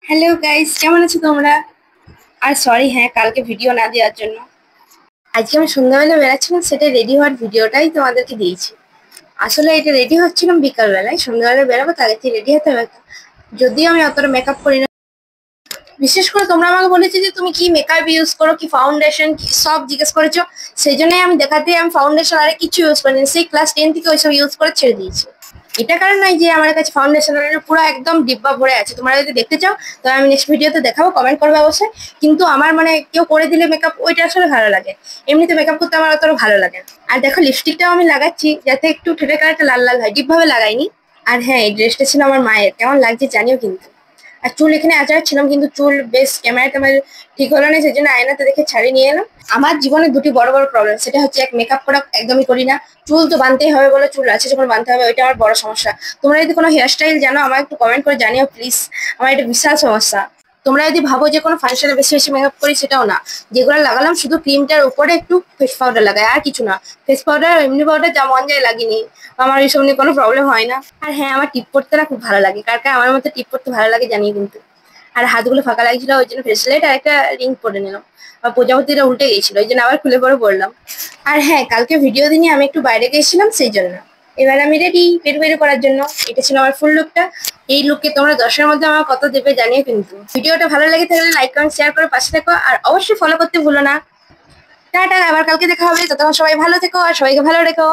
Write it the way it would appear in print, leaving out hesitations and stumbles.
Hello guys, কেমন আছো তোমরা? আর সরি, হ্যাঁ, কালকে ভিডিও না দেওয়ার জন্য। আজকে আমি সন্ধ্যাবেলা বেড়াচ্ছিলাম, সেটা রেডি হওয়ার ভিডিওটাই তোমাদেরকে দিয়েছি। আসলে এটা রেডি হচ্ছিলাম বিকালবেলায়, সন্ধ্যাবেলা বেরাবো, তার আগে রেডি হতে হবে তো। যদিও আমি অতটা মেকআপ করি না, বিশেষ করে তোমরা আমাকে বলেছো যে তুমি কি মেকআপ ইউজ করো, কি ফাউন্ডেশন, কি সব জিজ্ঞেস করেছো। সেই জন্যই আমি দেখাতে আমি ফাউন্ডেশন আর কিছু ইউজ করিনি, সেই ক্লাস 10 থেকে ওইসব ইউজ করে ছেড়ে দিয়েছি। এটা কারণ নয় যে আমার কাছে ফাউন্ডেশনের পুরো একদম ডিব্বা ভরে আছে, তোমরা যদি দেখতে চাও তো আমি নেক্সট ভিডিওতে দেখাবো, কমেন্ট করবে অবশ্যই। কিন্তু আমার মানে কেউ করে দিলে মেকআপ ওইটা আসলে ভালো লাগে, এমনিতে মেকআপ করতে আমার অতটা ভালো লাগে না। আর দেখো, লিপস্টিকটাও আমি লাগাচ্ছি যাতে একটু ঠোঁটের কালারটা লাল লাল হয়, ডিপভাবে লাগাইনি। আর হ্যাঁ, এই ড্রেসটা ছিল আমার মায়ের, কেমন লাগছে জানিও কিন্তু। আর চুল এখানে আঁচড় ছিলাম, কিন্তু চুল বেশ ক্যামেরাতে আমার ঠিক হলো না, সেই জন্য আয়নাতে দেখে ছাড়িয়ে নিয়ে এলাম। আমার জীবনে দুটি বড় বড় প্রবলেম, সেটা হচ্ছে এক, মেকআপ করা একদমই করি না, চুল তো বাঁধতেই হবে বলে চুল আছে যখন বাঁধতে হবে, ওইটা আমার বড় সমস্যা। তোমরা যদি কোনো হেয়ার স্টাইল জানো আমাকে একটু কমেন্ট করে জানিও প্লিজ, আমার এটা বিশাল সমস্যা। তোমরা যদি ভাবো যে কোনো ফাংশনে বেশি বেশি মেকআপ করি, সেটাও না। যেগুলো লাগালাম শুধু ক্রিমটার উপরে একটু ফেস পাউডার লাগাই, আর কিছু না। ফেস পাউডার এমনি পাউডার যা মন যায় লাগিনি, আমার এইসব নিয়ে কোনো প্রবলেম হয় না। আর হ্যাঁ, আমার টিপ পড়তে না খুব ভালো লাগে, কার কার আমার মতো টিপ পড়তে ভালো লাগে জানি কিন্তু। আর হাতগুলো ফাঁকা লাগছিল, ওই জন্য ব্রেসলেট আর একটা রিং পরে নিলাম। আর প্রজাপতিটা উল্টে গেছিল, ওই জন্য আবার খুলে পরে পড়লাম। আর হ্যাঁ, কালকে ভিডিও দিনে আমি একটু বাইরে গেছিলাম, সেই জন্য এবার আমি রেডি বের বের করার জন্য। এটা ছিল আমার ফুল লুকটা। এই লুককে তোমরা 10-এর মধ্যে আমার কত দেবে জানিও কিন্তু। ভিডিওটা ভালো লাগে থাকলে লাইক কমেন্ট শেয়ার করে পাশে থেকো, আর অবশ্যই ফলো করতে ভুলো না। টাটা, আবার কালকে দেখা হবে, ততক্ষণ সবাই ভালো থেকো আর সবাইকে ভালো রেখো।